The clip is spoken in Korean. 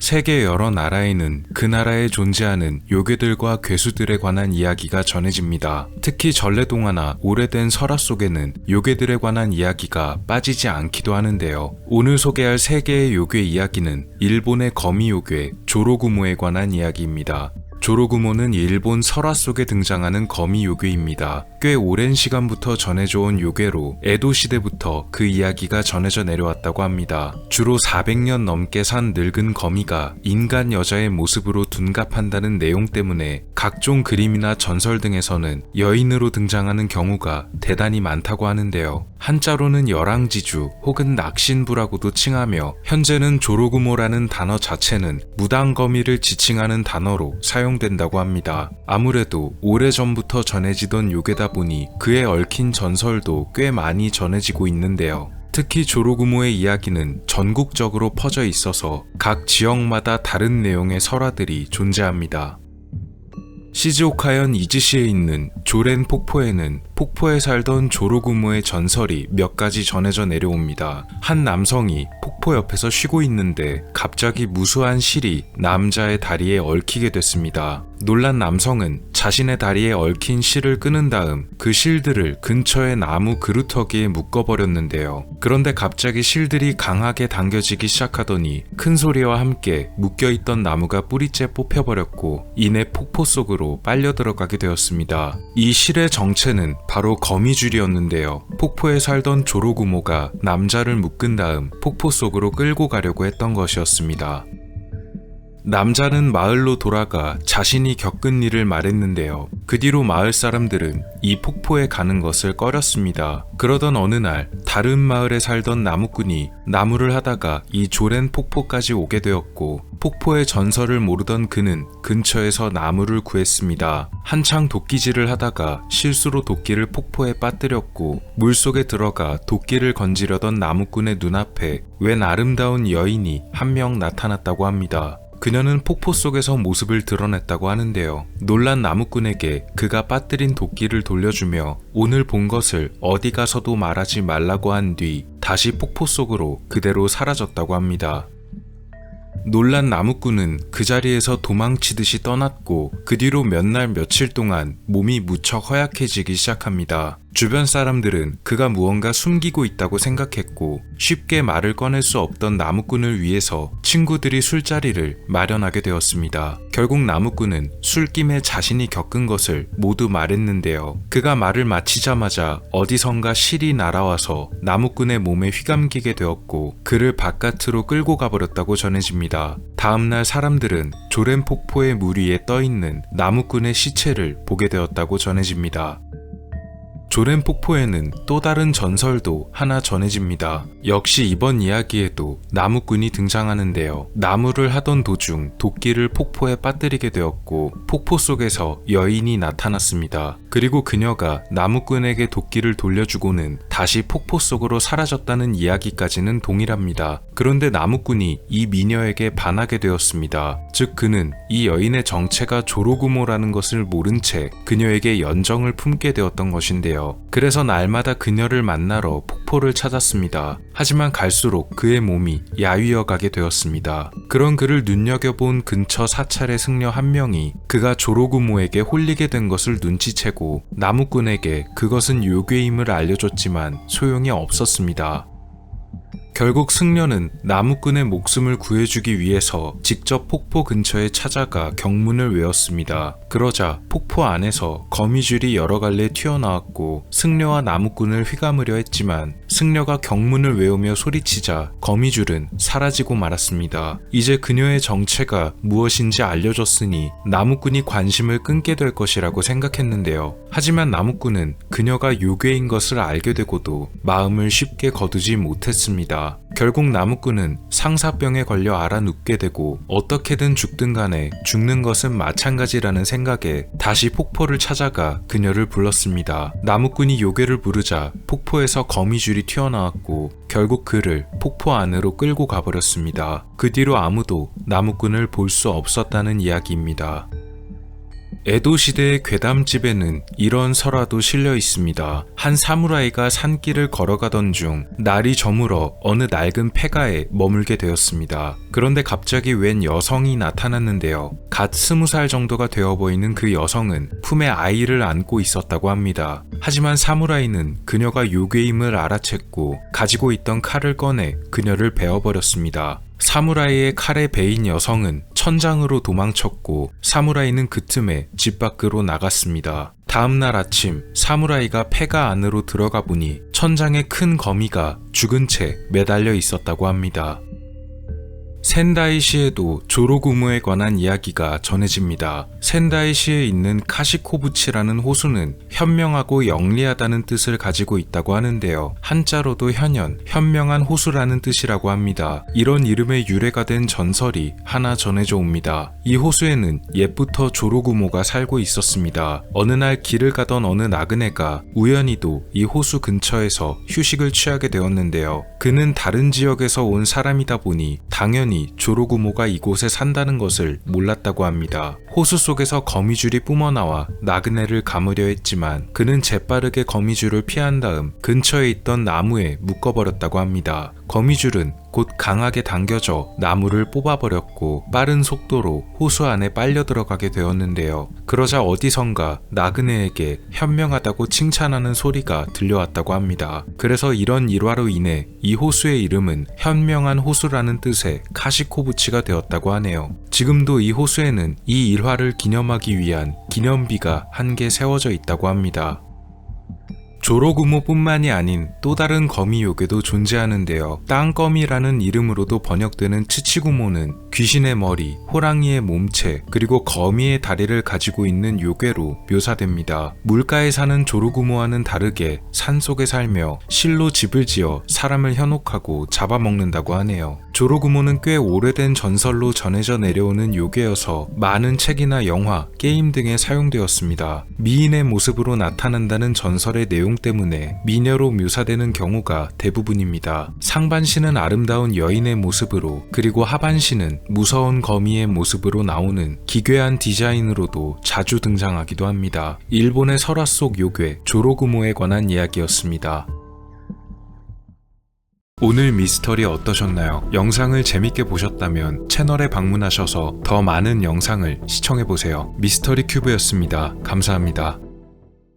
세계 여러 나라에는 그 나라에 존재하는 요괴들과 괴수들에 관한 이야기가 전해집니다. 특히 전래동화나 오래된 설화 속에는 요괴들에 관한 이야기가 빠지지 않기도 하는데요. 오늘 소개할 세 개의 요괴 이야기는 일본의 거미 요괴 조로구모에 관한 이야기입니다. 조로구모는 일본 설화 속에 등장하는 거미 요괴입니다. 꽤 오랜 시간부터 전해져 온 요괴로 에도 시대부터 그 이야기가 전해져 내려왔다고 합니다. 주로 400년 넘게 산 늙은 거미가 인간 여자의 모습으로 둔갑한다는 내용 때문에 각종 그림이나 전설 등에서는 여인으로 등장하는 경우가 대단히 많다고 하는데요. 한자로는 열왕지주 혹은 낙신부라고도 칭하며 현재는 조로구모라는 단어 자체는 무당거미를 지칭하는 단어로 사용된다고 합니다. 아무래도 오래전부터 전해지던 요괴다 보니 그에 얽힌 전설도 꽤 많이 전해지고 있는데요. 특히 조로구모의 이야기는 전국적으로 퍼져 있어서 각 지역마다 다른 내용의 설화들이 존재합니다. 시즈오카현 이즈시에 있는 조렌 폭포에는 폭포에 살던 조로구모의 전설이 몇 가지 전해져 내려옵니다. 한 남성이 폭포 옆에서 쉬고 있는데 갑자기 무수한 실이 남자의 다리에 얽히게 됐습니다. 놀란 남성은 자신의 다리에 얽힌 실을 끊은 다음 그 실들을 근처의 나무 그루터기에 묶어버렸는데요. 그런데 갑자기 실들이 강하게 당겨지기 시작하더니 큰 소리와 함께 묶여있던 나무가 뿌리째 뽑혀버렸고 이내 폭포 속으로 빨려 들어가게 되었습니다. 이 실의 정체는 바로 거미줄이었는데요. 폭포에 살던 조로구모가 남자를 묶은 다음 폭포 속으로 끌고 가려고 했던 것이었습니다. 남자는 마을로 돌아가 자신이 겪은 일을 말했는데요. 그 뒤로 마을 사람들은 이 폭포에 가는 것을 꺼렸습니다. 그러던 어느 날 다른 마을에 살던 나무꾼이 나무를 하다가 이 조렌 폭포까지 오게 되었고 폭포의 전설을 모르던 그는 근처에서 나무를 구했습니다. 한창 도끼질을 하다가 실수로 도끼를 폭포에 빠뜨렸고 물속에 들어가 도끼를 건지려던 나무꾼의 눈앞에 웬 아름다운 여인이 한 명 나타났다고 합니다. 그녀는 폭포 속에서 모습을 드러냈다고 하는데요. 놀란 나무꾼에게 그가 빠뜨린 도끼를 돌려주며 오늘 본 것을 어디 가서도 말하지 말라고 한 뒤 다시 폭포 속으로 그대로 사라졌다고 합니다. 놀란 나무꾼은 그 자리에서 도망치듯이 떠났고 그 뒤로 몇 날 며칠 동안 몸이 무척 허약해지기 시작합니다. 주변 사람들은 그가 무언가 숨기고 있다고 생각했고 쉽게 말을 꺼낼 수 없던 나무꾼을 위해서 친구들이 술자리를 마련하게 되었습니다. 결국 나무꾼은 술김에 자신이 겪은 것을 모두 말했는데요. 그가 말을 마치자마자 어디선가 실이 날아와서 나무꾼의 몸에 휘감기게 되었고 그를 바깥으로 끌고 가버렸다고 전해집니다. 다음날 사람들은 조렌 폭포의 물 위에 떠있는 나무꾼의 시체를 보게 되었다고 전해집니다. 조렌 폭포에는 또 다른 전설도 하나 전해집니다. 역시 이번 이야기에도 나무꾼이 등장하는데요. 나무를 하던 도중 도끼를 폭포에 빠뜨리게 되었고 폭포 속에서 여인이 나타났습니다. 그리고 그녀가 나무꾼에게 도끼를 돌려주고는 다시 폭포 속으로 사라졌다는 이야기까지는 동일합니다. 그런데 나무꾼이 이 미녀에게 반하게 되었습니다. 즉 그는 이 여인의 정체가 조로구모라는 것을 모른 채 그녀에게 연정을 품게 되었던 것인데요. 그래서 날마다 그녀를 만나러 폭포를 찾았습니다. 하지만 갈수록 그의 몸이 야위어 가게 되었습니다. 그런 그를 눈여겨본 근처 사찰의 승려 한 명이 그가 조로구모에게 홀리게 된 것을 눈치채고 나무꾼에게 그것은 요괴임을 알려줬지만 소용이 없었습니다. 결국 승려는 나무꾼의 목숨을 구해주기 위해서 직접 폭포 근처에 찾아가 경문을 외웠습니다. 그러자 폭포 안에서 거미줄이 여러 갈래 튀어나왔고 승려와 나무꾼을 휘감으려 했지만 승려가 경문을 외우며 소리치자 거미줄은 사라지고 말았습니다. 이제 그녀의 정체가 무엇인지 알려줬으니 나무꾼이 관심을 끊게 될 것이라고 생각했는데요. 하지만 나무꾼은 그녀가 요괴인 것을 알게 되고도 마음을 쉽게 거두지 못했습니다. 결국 나무꾼은 상사병에 걸려 알아 눕게 되고 어떻게든 죽든 간에 죽는 것은 마찬가지라는 생각에 다시 폭포를 찾아가 그녀를 불렀습니다. 나무꾼이 요괴를 부르자 폭포에서 거미줄이 튀어나왔고 결국 그를 폭포 안으로 끌고 가버렸습니다. 그 뒤로 아무도 나무꾼을 볼 수 없었다는 이야기입니다. 에도 시대의 괴담집에는 이런 설화도 실려 있습니다. 한 사무라이가 산길을 걸어가던 중 날이 저물어 어느 낡은 폐가에 머물게 되었습니다. 그런데 갑자기 웬 여성이 나타났는데요. 갓 20살 정도가 되어 보이는 그 여성은 품에 아이를 안고 있었다고 합니다. 하지만 사무라이는 그녀가 요괴임을 알아챘고 가지고 있던 칼을 꺼내 그녀를 베어버렸습니다. 사무라이의 칼에 베인 여성은 천장으로 도망쳤고 사무라이는 그 틈에 집 밖으로 나갔습니다. 다음날 아침 사무라이가 폐가 안으로 들어가 보니 천장에 큰 거미가 죽은 채 매달려 있었다고 합니다. 센다이시에도 조로구모에 관한 이야기가 전해집니다. 센다이시에 있는 카시코부치라는 호수는 현명하고 영리하다는 뜻을 가지고 있다고 하는데요. 한자로도 현현, 현명한 호수라는 뜻이라고 합니다. 이런 이름의 유래가 된 전설이 하나 전해져 옵니다. 이 호수에는 옛부터 조로구모가 살고 있었습니다. 어느 날 길을 가던 어느 나그네가 우연히도 이 호수 근처에서 휴식을 취하게 되었는데요. 그는 다른 지역에서 온 사람이다 보니 당연히 조로구모가 이곳에 산다는 것을 몰랐다고 합니다. 호수 속에서 거미줄이 뿜어나와 나그네를 감으려 했지만 그는 재빠르게 거미줄을 피한 다음 근처에 있던 나무에 묶어버렸다고 합니다. 거미줄은 곧 강하게 당겨져 나무를 뽑아버렸고 빠른 속도로 호수 안에 빨려 들어가게 되었는데요. 그러자 어디선가 나그네에게 현명하다고 칭찬하는 소리가 들려왔다고 합니다. 그래서 이런 일화로 인해 이 호수의 이름은 현명한 호수라는 뜻의 카시코부치가 되었다고 하네요. 지금도 이 호수에는 이 일화를 기념하기 위한 기념비가 한 개 세워져 있다고 합니다. 조로구모뿐만이 아닌 또 다른 거미 요괴도 존재하는데요. 땅거미라는 이름으로도 번역되는 츠치구모는 귀신의 머리, 호랑이의 몸체, 그리고 거미의 다리를 가지고 있는 요괴로 묘사됩니다. 물가에 사는 조로구모와는 다르게 산속에 살며 실로 집을 지어 사람을 현혹하고 잡아먹는다고 하네요. 조로구모는 꽤 오래된 전설로 전해져 내려오는 요괴여서 많은 책이나 영화, 게임 등에 사용되었습니다. 미인의 모습으로 나타난다는 전설의 내용 때문에 미녀로 묘사되는 경우가 대부분입니다. 상반신은 아름다운 여인의 모습으로, 그리고 하반신은 무서운 거미의 모습으로 나오는 기괴한 디자인으로도 자주 등장하기도 합니다. 일본의 설화 속 요괴 조로구모에 관한 이야기였습니다. 오늘 미스터리 어떠셨나요? 영상을 재밌게 보셨다면 채널에 방문하셔서 더 많은 영상을 시청해보세요. 미스터리 큐브였습니다. 감사합니다.